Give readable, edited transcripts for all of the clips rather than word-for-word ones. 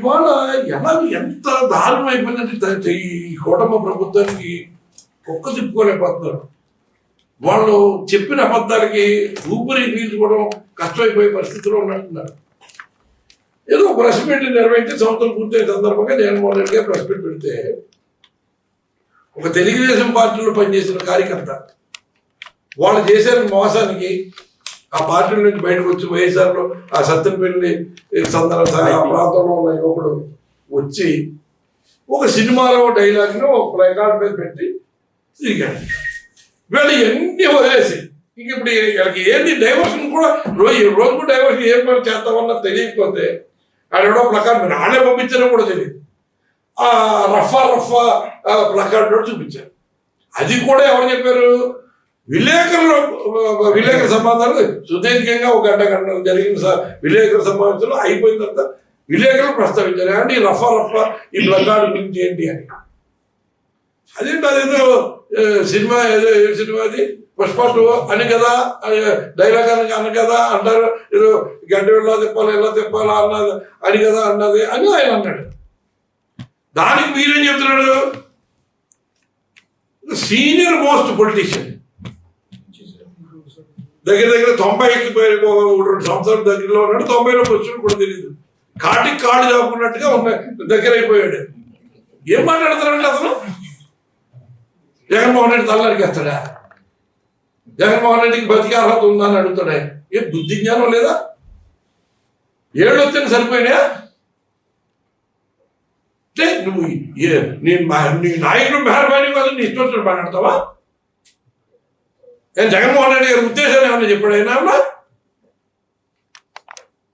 ఇవాళ ఎలా ఎంత దారుణం అయిపోయిందంటే ఈ కుటుంబ ప్రభుత్వానికి ఒక్క తిప్పుకోలేకపోతున్నారు. వాళ్ళు చెప్పిన అబద్ధాలకి ఊపిరి పీల్చుకోవడం కష్టమైపోయే పరిస్థితిలో ఉన్నట్టున్నారు. ఏదో ప్రెస్ మీట్ నిర్వహించి సంవత్సరం పూర్తయిన సందర్భంగా జగన్మోహన్ రెడ్డి గారు ప్రెస్ మీట్ పెడితే ఒక తెలుగుదేశం పార్టీలో పనిచేసిన కార్యకర్త వాళ్ళు చేసిన మోసానికి ఆ పార్టీల నుంచి బయటకు వచ్చి వైఎస్ఆర్లో ఆ సత్యనపల్లి ఆ ప్రాంతంలో ఉన్న యువకుడు వచ్చి ఒక సినిమాలో డైలాగ్ను ఒక రికార్డు మీద పెట్టి తిరిగాడు. వీళ్ళు ఎన్ని వదిలేసి ఇంక ఇప్పుడు వీళ్ళకి ఏంటి డైవర్షన్ కూడా రోజు డైవర్షన్ ఏం పని చేస్తామన్నా తెలియకపోతే ఆడెవడో ప్లకార్డ్ మీరు ఆడే పంపించారో కూడా తెలియదు. ఆ రఫా ప్లకార్డ్ కూడా చూపించారు. అది కూడా ఎవరు చెప్పారు? విలేకరుల సమాధానం సుదీర్ఘంగా ఒక గంట జరిగిన విలేకరుల సమావేశంలో అయిపోయిన తర్వాత విలేకరులు ప్రస్తావించారు. అంటే ఈ రఫా ఈ ప్లకార్డ్ గురించి ఏంటి అని. అదేంటి అదేదో సినిమా ఏదో సినిమాది పుష్ప 2 అని కదా డైలాగ్ అని కదా అంటారు. ఏదో గడ్డ ఎలా తిప్పాలా అన్నది అని కదా అన్నది అని ఆయన అన్నాడు. దానికి మీరేం చెప్తున్నాడు? సీనియర్ మోస్ట్ పొలిటీషియన్ దగ్గర 90కి 2 సంవత్సరాల దగ్గరలో ఉన్నాడు. 90లో వచ్చిన కూడా తెలియదు. కాటికి కాడు చాపుకున్నట్టుగా దగ్గర అయిపోయాడు. ఏం మాట్లాడుతున్నాడంటే అతను జగన్మోహన్ రెడ్డి తల్లరికేస్తాడా? జగన్మోహన్ రెడ్డికి బతికే అర్హత ఉందని అడుగుతాడా? ఏ బుద్ధి జ్ఞానం లేదా? 7 వచ్చిన సరిపోయినా అంటే నువ్వు నీ నాయకుడు మెహర్బానీ కాదు నీ ఇష్టం వచ్చినట్టు మాట్లాడతావా? నేను జగన్మోహన్ రెడ్డి గారి ఉద్దేశాన్ని ఏమన్నా చెప్పాడు? అయినా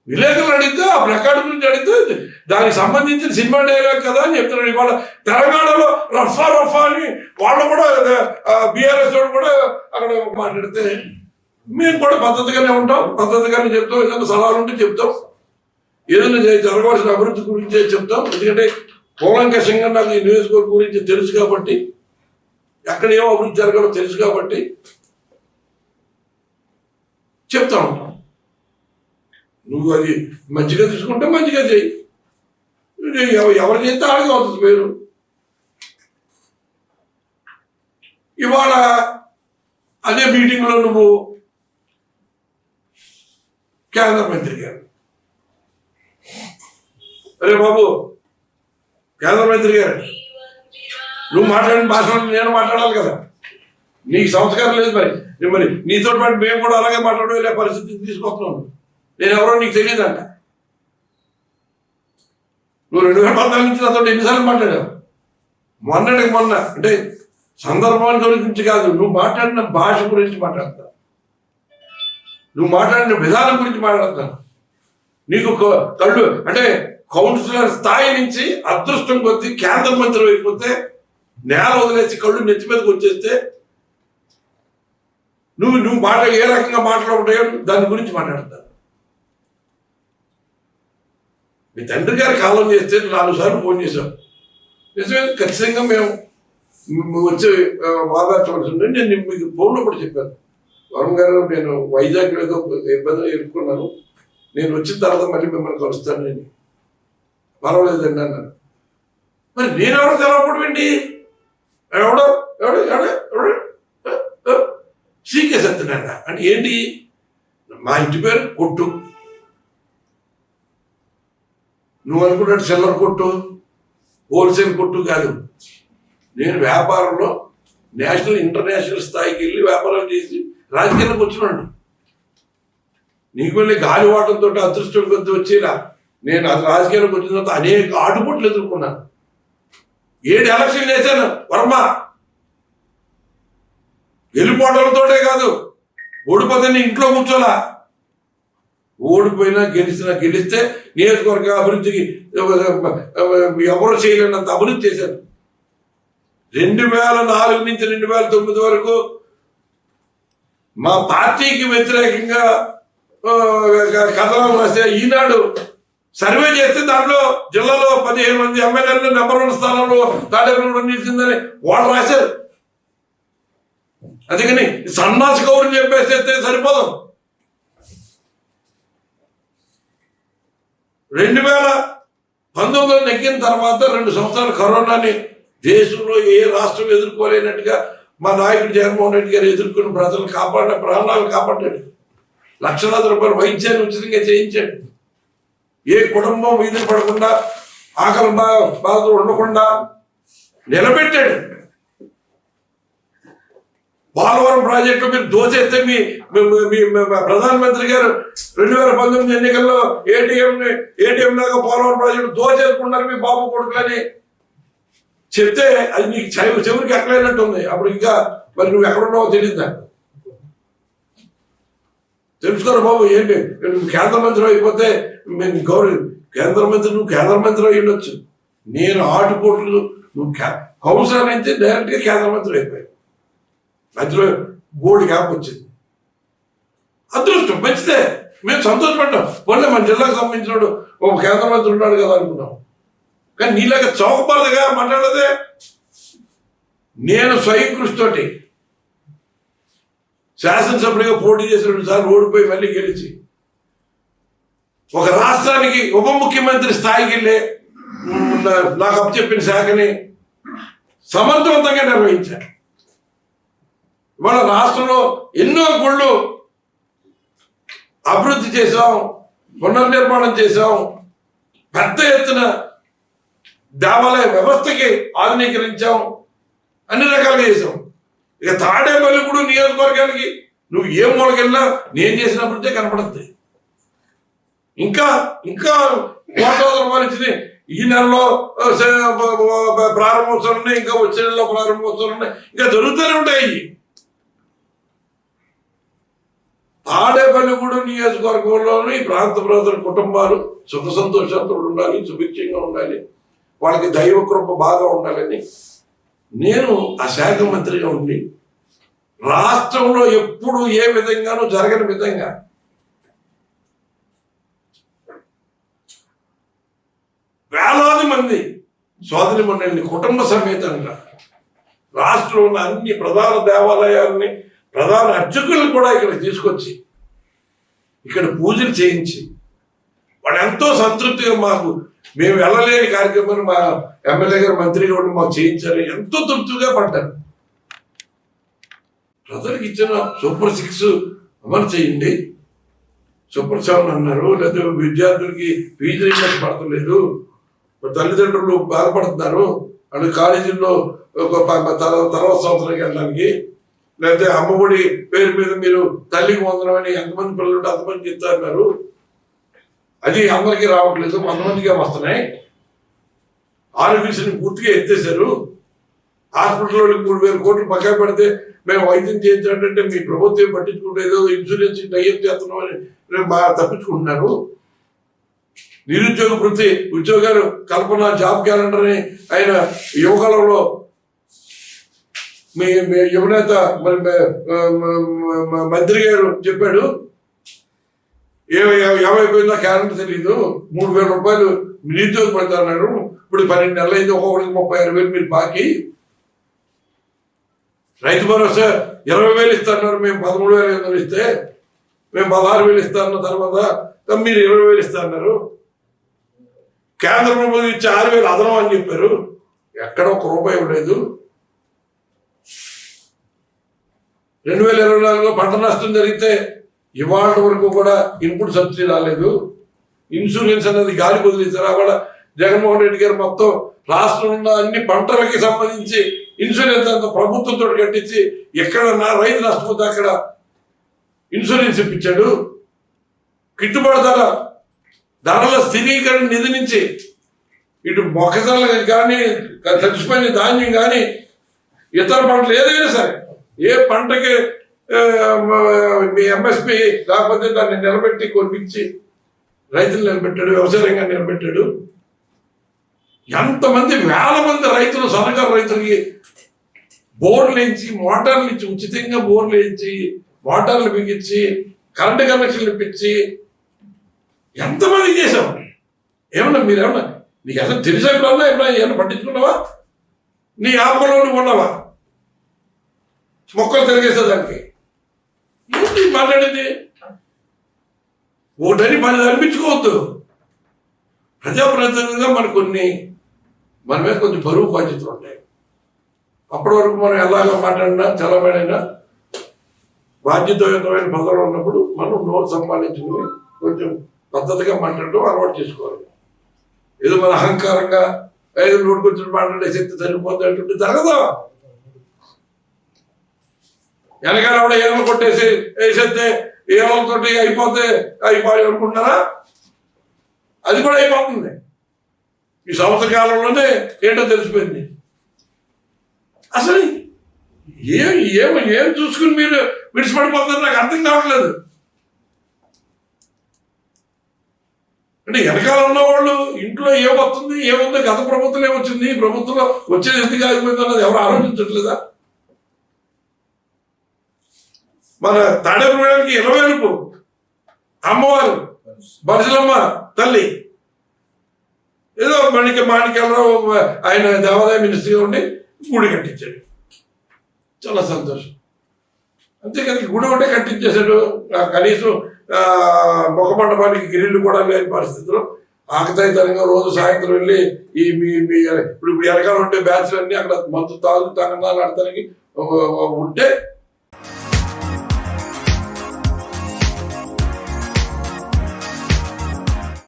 విలేకరులు అడిగితే ఆ ప్లకార్డు గురించి అడిగితే దానికి సంబంధించిన సినిమా డైలాగ్ కదా అని చెప్తున్నాడు. ఇవాళ తెలంగాణలో రఫా అని వాళ్ళు కూడా బీఆర్ఎస్ వాడు కూడా అక్కడ మాట్లాడితే మేము కూడా పద్ధతిగానే ఉంటాం, పద్ధతిగానే చెప్తాం. ఏదైనా సలహాలు ఉంటే చెప్తాం, ఏదైనా జరగవలసిన అభివృద్ధి గురించి చెప్తాం. ఎందుకంటే కూలంకషంగా నాకు ఈ నియోజకవర్గం గురించి తెలుసు కాబట్టి, ఎక్కడ ఏమో అభివృద్ధి జరగాలో తెలుసు కాబట్టి చెప్తా ఉంటాం. నువ్వు అది మంచిగా తీసుకుంటే మంచిగా చేయి, ఎవరు చేస్తే ఆడికి అవుతుంది పేరు. ఇవాళ అదే మీటింగ్లో నువ్వు కేంద్ర మంత్రి గారు, అరే బాబు కేంద్ర మంత్రి గారు నువ్వు మాట్లాడిన భాషలో నేను మాట్లాడాలి కదా, నీకు సంస్కారం లేదు. మరి నీతో పాటు మేము కూడా అలాగే మాట్లాడలే పరిస్థితి తీసుకొస్తున్నాను. నేను ఎవరో నీకు తెలియదంట. నువ్వు 2014 నుంచి నాతో ఎన్నిసార్లు మాట్లాడావు? మొన్న అంటే సందర్భాన్ని గురించి కాదు, నువ్వు మాట్లాడిన భాష గురించి మాట్లాడతావు, నువ్వు మాట్లాడిన విధానం గురించి మాట్లాడతాను. నీకు కళ్ళు అంటే కౌన్సిలర్ స్థాయి నుంచి అదృష్టం కొద్దీ కేంద్ర మంత్రి అయిపోతే నేల వదిలేసి కళ్ళు నెత్తి మీదకి వచ్చేస్తే నువ్వు మాట ఏ రకంగా మాట్లాడుతాయో దాని గురించి మాట్లాడతాను. మీ తండ్రి గారి కాలం చేస్తే 4 సార్లు ఫోన్ చేశాం. నిజమే, ఖచ్చితంగా మేము వచ్చి వాదార్చవలసి ఉంటే నేను మీకు ఫోన్లో కూడా చెప్పాను. వరుణ్ గారు నేను వైజాగ్లో ఏదో ఇబ్బందులు ఎదుర్కొన్నాను, నేను వచ్చిన తర్వాత మళ్ళీ మిమ్మల్ని కలుస్తాను. నేను పర్వాలేదండి అన్నాను. మరి నేనెవరో తెలవకూడదు ఏంటి? ఎవడో సీకే సత్యనారాయణ అంటే ఏంటి? మా ఇంటి పేరు కొట్టు. నువ్వు అనుకున్నట్టు చిల్లర కొట్టు, హోల్సేల్ కొట్టు కాదు. నేను వ్యాపారంలో నేషనల్ ఇంటర్నేషనల్ స్థాయికి వెళ్ళి వ్యాపారాలు చేసి రాజకీయాలకు వచ్చినాడు. నీకు వెళ్ళి గాలివాటంతో అదృష్టం కొద్ది వచ్చేలా నేను అది రాజకీయాలకు వచ్చిన తర్వాత అనేక ఆటుపోట్లు ఎదుర్కొన్నాను. 7 ఎలక్షన్లు వేసాను వర్మ. గెలిపోవడంతోటే కాదు, ఓడిపోతే ఇంట్లో కూర్చోలా. ఓడిపోయినా గెలిస్తే నియోజకవర్గ అభివృద్ధికి ఎవరు చేయలేనంత అభివృద్ధి చేశారు. 2004 నుంచి 2009 వరకు మా పార్టీకి వ్యతిరేకంగా కథనాలు రాస్తే ఈనాడు సర్వే చేస్తే దాంట్లో జిల్లాలో 15 మంది ఎమ్మెల్యేలు నెంబర్ 1 స్థానంలో తాడేపల్లి నిలిచిందని వాళ్ళు రాశారు. అందుకని సన్నాసి కౌరుని చెప్పేస్తే సరిపోదు. 2000 1900 నెగ్గిన తర్వాత 2 సంవత్సరాలు కరోనాని దేశంలో ఏ రాష్ట్రం ఎదుర్కోలేనట్టుగా మా నాయకుడు జగన్మోహన్ రెడ్డి గారు ఎదుర్కొని ప్రజలు కాపాడిన ప్రాణాలు కాపాడాడు. లక్షలాది రూపాయలు వైద్యాన్ని ఉచితంగా చేయించాడు. ఏ కుటుంబం వీధి పడకుండా ఆకలి బాధలు ఉండకుండా నిలబెట్టాడు. పోలవరం ప్రాజెక్టు మీరు దోచేస్తే మీ ప్రధానమంత్రి గారు 2019 ఎన్నికల్లో ఏటీఎం లాగా పోలవరం ప్రాజెక్టు దోచేసుకున్నారు మీ బాబు కొడుకులని చెప్తే అది నీకు చెవురికి ఎక్కలేనట్టుంది. అప్పుడు ఇంకా మరి నువ్వు ఎక్కడున్నావో తెలియదు. తెలుసుకోరు బాబు. ఏంటి కేంద్ర మంత్రి అయిపోతే మేము కేంద్ర మంత్రి అయి ఉండొచ్చు. నేను ఆటుపోట్లు నువ్వు కౌన్సిలర్ నుంచి డైరెక్ట్గా కేంద్ర మంత్రి అయిపోయావు. మధ్యలో గోల్డ్ గ్యాప్ వచ్చింది. అదృష్టం మంచిదే, మేము సంతోషపడ్డాం. పోలే మన జిల్లాకు సంబంధించినాడు ఒక కేంద్ర మంత్రి ఉన్నాడు కదా అనుకున్నాం. కానీ నీలాగా చౌకబారుగా మాట్లాడదే. నేను స్వయం కృషితోటి శాసనసభ్యుడిగా పోటీ చేసి 2 సార్లు ఓడిపోయి మళ్ళీ గెలిచి ఒక రాష్ట్రానికి ఉప ముఖ్యమంత్రి స్థాయికి వెళ్ళే నాకు అప్పచెప్పిన శాఖని సమర్థవంతంగా నిర్వహించాను. ఇవాళ రాష్ట్రంలో ఎన్నో గుళ్ళు అభివృద్ధి చేశాం, పునర్నిర్మాణం చేశాం, పెద్ద ఎత్తున దేవాలయ వ్యవస్థకి ఆధునీకరించాం, అన్ని రకాలుగా చేసాం. ఇక తాడేపల్లిగూడెం నియోజకవర్గానికి నువ్వు ఏ మూలకెళ్ళినా నేను చేసిన అభివృద్ధి కనపడుతుంది. ఇంకా కోట్లాది రూపాయలు ఇచ్చింది. ఈ నెలలో ప్రారంభోత్సవాలు ఉన్నాయి, ఇంకా వచ్చే నెలలో ప్రారంభోత్సవాలు ఉన్నాయి, ఇంకా జరుగుతూనే ఉంటాయి. తాడేపల్లిగూడెం నియోజకవర్గంలోని ప్రాంత ప్రజల కుటుంబాలు సుఖ సంతోషాలతో ఉండాలి, సుభిక్షంగా ఉండాలి, వాళ్ళకి దైవ కృప బాగా ఉండాలని నేను ఆ శాఖ మంత్రిగా ఉండి రాష్ట్రంలో ఎప్పుడు ఏ విధంగానూ జరగని విధంగా వేలాది మంది సోదరి మండలిని కుటుంబ సమేతంగా రాష్ట్రంలో ఉన్న అన్ని ప్రధాన దేవాలయాలని ప్రధాన అర్చకులను కూడా ఇక్కడ తీసుకొచ్చి ఇక్కడ పూజలు చేయించి వాళ్ళు ఎంతో సంతృప్తిగా మేము వెళ్ళలేని కార్యక్రమాన్ని మా ఎమ్మెల్యే గారు మంత్రిగా ఉండి మాకు చేయించారు. ఎంతో తృప్తిగా పడ్డారు. ప్రజలకు ఇచ్చిన సూపర్ 6 అమలు చేయండి, సూపర్ 7 అన్నారు. లేదా విద్యార్థులకి ఫీజు రీయింబర్స్ పడతలేదు, తల్లిదండ్రులు బాధపడుతున్నారు, వాళ్ళు కాలేజీల్లో తర్వాత సంవత్సరానికి వెళ్ళడానికి, లేకపోతే అమ్మఒడి పేరు మీద మీరు తల్లికి వందనం అని ఎంతమంది పిల్లలు ఉంటే అంతమంది చెప్తారు. అది అందరికీ రావట్లేదు, 100 మందికే వస్తున్నాయి. ఆరోగ్యశ్రీని పూర్తిగా ఎత్తేసారు. హాస్పిటల్లోకి 3000 కోట్లు పక్కా పెడితే మేము వైద్యం చేయించాలంటే మీ ప్రభుత్వం పట్టించుకుంటే ఇన్సూరెన్స్ టైఅప్ చేస్తున్నామని తప్పించుకుంటున్నారు. నిరుద్యోగ వృత్తి ఉద్యోగాలు కల్పన జాబ్ క్యాలెండర్ అని ఆయన యువకాలంలో మీ యువనేత మరి మంత్రి గారు చెప్పాడు. ఏమైపోయిందో క్యాలెండర్ తెలియదు, 3000 రూపాయలు నిరుద్యోగ పడతా అన్నాడు. ఇప్పుడు 12 నెలలు అయింది, ఒక్కొక్కడికి 36,000 మీరు బాకీ. రైతు భరోసా 20,000 ఇస్తున్నారు, మేము 13,500 ఇస్తే మేము 16,000 ఇస్తా అన్న తర్వాత మీరు 20,000 ఇస్తా అన్నారు. కేంద్ర ప్రభుత్వం ఇచ్చే 6,000 అదనం అని చెప్పారు. ఎక్కడ ₹1 ఇవ్వలేదు. 2024లో పంట నష్టం జరిగితే ఇవాళ వరకు కూడా ఇన్పుట్ సబ్సిడీ రాలేదు. ఇన్సూరెన్స్ అనేది గాలి వదిలేశారు. అవాళ జగన్మోహన్ రెడ్డి గారు మొత్తం రాష్ట్రంలో ఉన్న అన్ని పంటలకి సంబంధించి ఇన్సూరెన్స్ అంతా ప్రభుత్వంతో కట్టించి ఎక్కడన్నా రైతు నష్టపోతే అక్కడ ఇన్సూరెన్స్ ఇప్పించాడు. గిట్టుబాటు ధరల స్థిరీకరణ నిధి నుంచి ఇటు మొక్కజొన్నలు కానీ తడిసిపోయిన ధాన్యం కానీ ఇతర పంటలు ఏదైనా సరే ఏ పంటకి మీ ఎంఎస్పి లేకపోతే దాన్ని నిలబెట్టి కొనిపించి రైతులు నిలబెట్టాడు, వ్యవసాయ రంగాన్ని నిలబెట్టాడు. ఎంతమంది వేల మంది రైతులు సన్నకారు రైతులకి బోర్లు వేయించి మోటార్లు ఇచ్చి ఉచితంగా బోర్లు వేయించి మోటార్లు బిగించి కరెంటు కనెక్షన్లు ఇప్పించి ఎంతమంది చేసాం. ఏమన్నా మీరేమన్నా నీకు అసలు తెలిసే ఎప్పుడన్నా ఏమన్నా పట్టించుకున్నావా? నీ ఆపలో నువ్వు ఉన్నావా? మొక్కలు తిరిగేసేదానికి ఏంటి మాట్లాడేది? ఒకటని 10 అనిపించుకోవద్దు. ప్రజాప్రతినిధిగా మనకు మన మీద కొంచెం బరువు బాధ్యతలు ఉంటాయి. అప్పటి వరకు మనం ఎలాగో మాట్లాడినా చలబడినా బాధ్యతాయుతమైన పదవులు ఉన్నప్పుడు మనం నోరు సంపాదించుకుని కొంచెం పద్ధతిగా మాట్లాడడం అలవాటు చేసుకోవాలి. ఏదో మన అహంకారంగా ఐదు నోటికి వచ్చిన మాట్లాడే శక్తి సరిపోతుంది అంటుంటే జరగదా? వెనకాల కూడా ఏమో కొట్టేసి వేసేస్తే ఏమవుతో అయిపోయి అనుకుంటున్నారా? అది కూడా అయిపోతుంది. ఈ సంవత్సర కాలంలోనే ఏంటో తెలిసిపోయింది. అసలు ఏం చూసుకుని మీరు విడిచిపడిపోతారు నాకు అర్థం కావట్లేదు. అంటే వెనకాల ఉన్నవాళ్ళు ఇంట్లో ఏమొస్తుంది ఏముంది, గత ప్రభుత్వం ఏమొచ్చింది, ఈ ప్రభుత్వంలో వచ్చేది ఎందుకు ఆగిపోయింది అన్నది ఎవరు ఆలోచించట్లేదా? మన తాడేపల్లికి ఇలవేలుపు అమ్మవారు బరిసలమ్మ తల్లి ఏదో మాణిక్యాలరావు ఆయన దేవాదాయ మినిస్ట్రీగా ఉండి గుడి కట్టించాడు. చాలా సంతోషం. అంతేకాదు గుడి ఒకటే కట్టించేశాడు. కనీసం ముఖమండపానికి గిరిళ్ళు కూడా లేని పరిస్థితిలో ఆకతాయితనంగా రోజు సాయంత్రం వెళ్ళి ఇప్పుడు వెనకాల ఉంటే బ్యాచ్లు అన్నీ అక్కడ మందు తాగు తంగనాలు ఆడటానికి ఉంటే